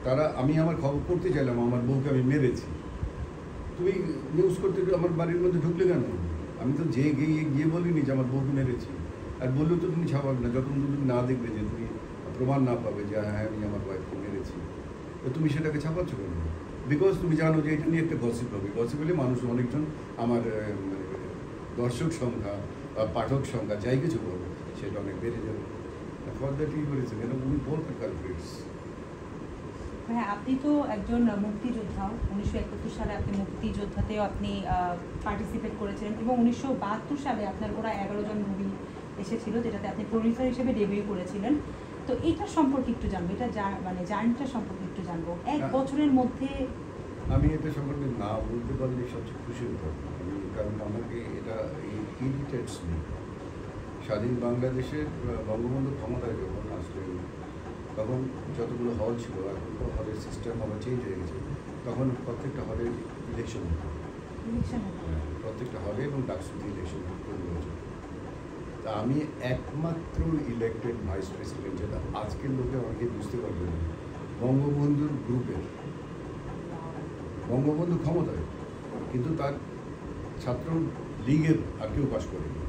তারা আমি আমার খবর করতে চাইলাম আমার বউকে আমি মেরেছি, তুমি নিউজ করতে আমার বাড়ির মধ্যে ঢুকলে কেন? আমি তো যে গিয়ে বলিনি যে আমার বউকে মেরেছি, আর বললেও তো তুমি ছাপাবে না যতক্ষণ তুমি না দেখবে, যে তুমি প্রমাণ না পাবে যে হ্যাঁ আমি আমার ওয়াইফকে মেরেছি, তো তুমি সেটাকে ছাপাচ্ছ কেন? বিকজ তুমি জানো যে এটা নিয়ে একটা গসিপ হবে, গসিপ হলে মানুষ অনেকজন আমার মানে দর্শক সংখ্যা বা পাঠক সংখ্যা যাই কিছু বলবো সেটা অনেক বেড়ে যাবে। ফর দ্যাট ই করেছে কেন উনি বলবেন কালপ্রিটস। হ্যাঁ, আপনি তো একজন মুক্তিযোদ্ধা। 1971 সালে আপনি মুক্তিযোদ্ধাতেও আপনি পার্টিসিপেট করেছিলেন এবং 1972 সালে আপনার ওরা 11 জন মুভি এসেছিল, যেটাতে আপনি প্রডিউসার হিসেবে ডেবিউ করেছিলেন। তো এইটার সম্পর্কে একটু জানবো, এটা মানে জার্নিটা সম্পর্কে একটু জানবো। এক বছরের মধ্যে আমি এটা সম্পর্কে না বলতে পারলে সবচেয়ে খুশি হতাম আমি, কারণ আমাকে এটা ইরিটেটস মি। স্বাধীন বাংলাদেশের বঙ্গবন্ধু ক্ষমতায় যখন আসলেন তখন যতগুলো হল ছিল, এখন তো হলের সিস্টেম আবার চেঞ্জ হয়ে গেছে, তখন প্রত্যেকটা হলের ইলেকশন হতো, প্রত্যেকটা হলে এবং ডাকসুতে ইলেকশন করে হয়েছে। তা আমি একমাত্র ইলেক্টেড ভাইস প্রেসিডেন্ট, যেটা আজকের লোকে অনেকে বুঝতে পারবে না, বঙ্গবন্ধুর গ্রুপের। বঙ্গবন্ধু ক্ষমতায়, কিন্তু তার ছাত্র লীগের আর কেউ পাশ করেনি।